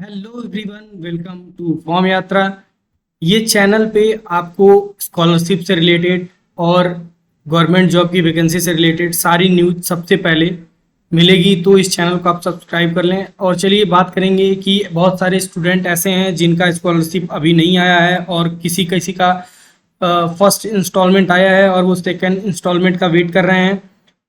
Hello everyone, welcome to form Yatra. ये channel पे आपको स्कॉलरशिप से रिलेटेड और गवर्नमेंट जॉब की वैकेंसी से रिलेटेड सारी न्यूज़ सबसे पहले मिलेगी, तो इस चैनल को आप सब्सक्राइब कर लें। और चलिए बात करेंगे कि बहुत सारे स्टूडेंट ऐसे हैं जिनका स्कॉलरशिप अभी नहीं आया है और किसी किसी का फर्स्ट इंस्टॉलमेंट आया है और वो सेकेंड इंस्टॉलमेंट का वेट कर रहे हैं।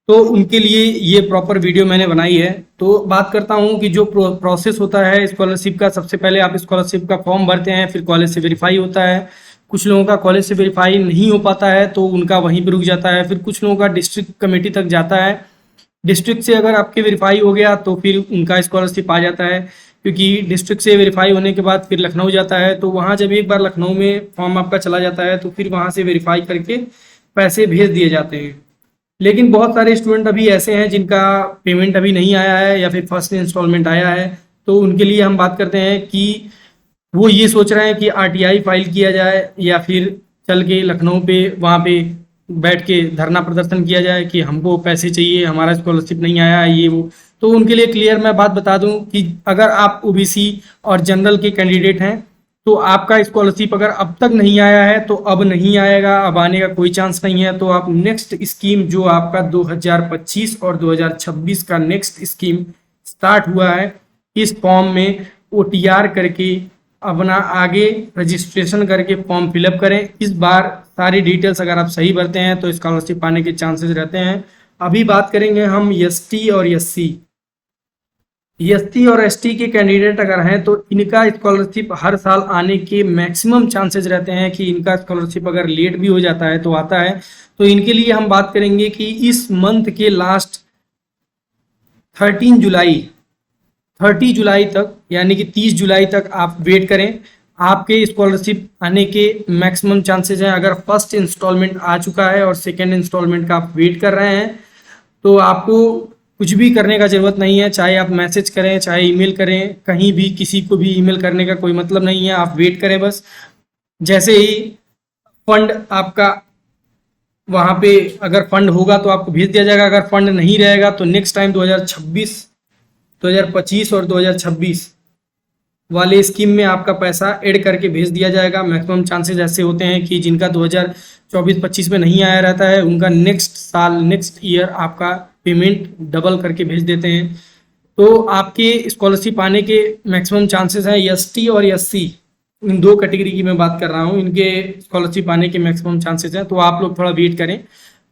तो उनके लिए ये प्रॉपर वीडियो मैंने बनाई है। तो बात करता हूँ कि जो प्रोसेस होता है स्कॉलरशिप का, सबसे पहले आप स्कॉलरशिप का फॉर्म भरते हैं, फिर कॉलेज से वेरीफाई होता है। कुछ लोगों का कॉलेज से वेरीफाई नहीं हो पाता है तो उनका वहीं पर रुक जाता है। फिर कुछ लोगों का डिस्ट्रिक्ट कमेटी तक जाता है। डिस्ट्रिक्ट से अगर आपके वेरीफाई हो गया तो फिर उनका स्कॉलरशिप आ जाता है, क्योंकि डिस्ट्रिक्ट से वेरीफाई होने के बाद फिर लखनऊ जाता है। तो वहाँ जब एक बार लखनऊ में फॉर्म आपका चला जाता है तो फिर वहाँ से वेरीफाई करके पैसे भेज दिए जाते हैं। लेकिन बहुत सारे स्टूडेंट अभी ऐसे हैं जिनका पेमेंट अभी नहीं आया है या फिर फर्स्ट इंस्टॉलमेंट आया है। तो उनके लिए हम बात करते हैं कि वो ये सोच रहे हैं कि आरटीआई फाइल किया जाए या फिर चल के लखनऊ पे वहाँ पे बैठ के धरना प्रदर्शन किया जाए कि हमको पैसे चाहिए, हमारा स्कॉलरशिप नहीं आया है, ये वो। तो उनके लिए क्लियर मैं बात बता दूं कि अगर आप ओबीसी और जनरल के कैंडिडेट हैं तो आपका स्कॉलरशिप अगर अब तक नहीं आया है तो अब नहीं आएगा, अब आने का कोई चांस नहीं है। तो आप नेक्स्ट स्कीम जो आपका 2025 और 2026 का नेक्स्ट स्कीम स्टार्ट हुआ है, इस फॉर्म में ओटीआर करके अपना आगे रजिस्ट्रेशन करके फॉर्म फिलअप करें। इस बार सारी डिटेल्स अगर आप सही भरते हैं तो स्कॉलरशिप पाने के चांसेस रहते हैं। अभी बात करेंगे हम एसटी और एससी। एसटी और एसटी के कैंडिडेट अगर हैं तो इनका स्कॉलरशिप हर साल आने के मैक्सिमम चांसेस रहते हैं कि इनका स्कॉलरशिप अगर लेट भी हो जाता है तो आता है। तो इनके लिए हम बात करेंगे कि इस मंथ के लास्ट 30 जुलाई तक, यानी कि 30 जुलाई तक आप वेट करें। आपके स्कॉलरशिप आने के मैक्सिमम चांसेस हैं। अगर फर्स्ट इंस्टॉलमेंट आ चुका है और सेकेंड इंस्टॉलमेंट का आप वेट कर रहे हैं तो आपको कुछ भी करने का ज़रूरत नहीं है। चाहे आप मैसेज करें, चाहे ईमेल करें, कहीं भी किसी को भी ईमेल करने का कोई मतलब नहीं है। आप वेट करें बस। जैसे ही फंड आपका वहाँ पे अगर फंड होगा तो आपको भेज दिया जाएगा। अगर फंड नहीं रहेगा तो नेक्स्ट टाइम 2025 और 2026 वाले स्कीम में आपका पैसा ऐड करके भेज दिया जाएगा। मैक्सिमम चांसेस ऐसे होते हैं कि जिनका 2024-25 में नहीं आया रहता है उनका नेक्स्ट साल, नेक्स्ट ईयर आपका पेमेंट डबल करके भेज देते हैं। तो आपके स्कॉलरशिप आने के मैक्सिमम चांसेस हैं। एसटी और एससी, इन दो कैटेगरी की मैं बात कर रहा हूँ, इनके स्कॉलरशिप आने के मैक्सिमम चांसेस हैं। तो आप लोग थोड़ा वेट करें।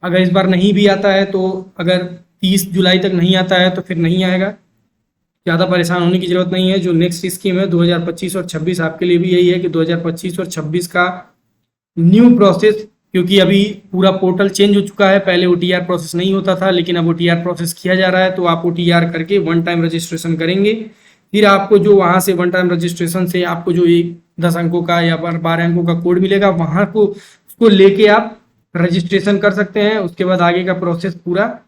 अगर इस बार नहीं भी आता है तो अगर 30 जुलाई तक नहीं आता है तो फिर नहीं आएगा, ज़्यादा परेशान होने की ज़रूरत नहीं है। जो नेक्स्ट स्कीम है 2025 और 26, आपके लिए भी यही है कि 2025 और 26 का न्यू प्रोसेस, क्योंकि अभी पूरा पोर्टल चेंज हो चुका है। पहले ओटीआर प्रोसेस नहीं होता था, लेकिन अब ओटीआर प्रोसेस किया जा रहा है। तो आप ओटीआर करके वन टाइम रजिस्ट्रेशन करेंगे, फिर आपको जो वहाँ से वन टाइम रजिस्ट्रेशन से आपको जो एक 10 अंकों का या 12 अंकों का कोड मिलेगा, वहाँ को उसको लेके आप रजिस्ट्रेशन कर सकते हैं। उसके बाद आगे का प्रोसेस पूरा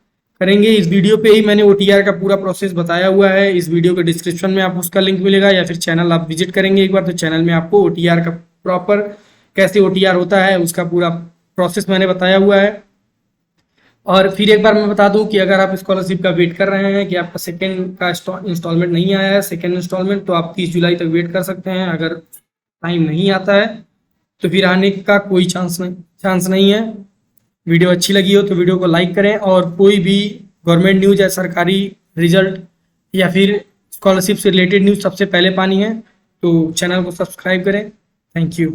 करेंगे। इस वीडियो पे ही मैंने ओटीआर का पूरा प्रोसेस बताया हुआ है। इस वीडियो के डिस्क्रिप्शन में आपको उसका लिंक मिलेगा, या फिर चैनल आप विजिट करेंगे एक बार तो चैनल में आपको ओटीआर का प्रॉपर कैसे ओटीआर होता है उसका पूरा प्रोसेस मैंने बताया हुआ है। और फिर एक बार मैं बता दूं कि अगर आप स्कॉलरशिप का वेट कर रहे हैं कि आपका सेकेंड का इंस्टॉलमेंट नहीं आया है, सेकेंड इंस्टॉलमेंट, तो आप 30 जुलाई तक वेट कर सकते हैं। अगर टाइम नहीं आता है तो फिर आने का कोई चांस नहीं है। वीडियो अच्छी लगी हो तो वीडियो को लाइक करें, और कोई भी गवर्नमेंट न्यूज़ या सरकारी रिजल्ट या फिर स्कॉलरशिप से रिलेटेड न्यूज़ सबसे पहले पानी है तो चैनल को सब्सक्राइब करें। Thank you.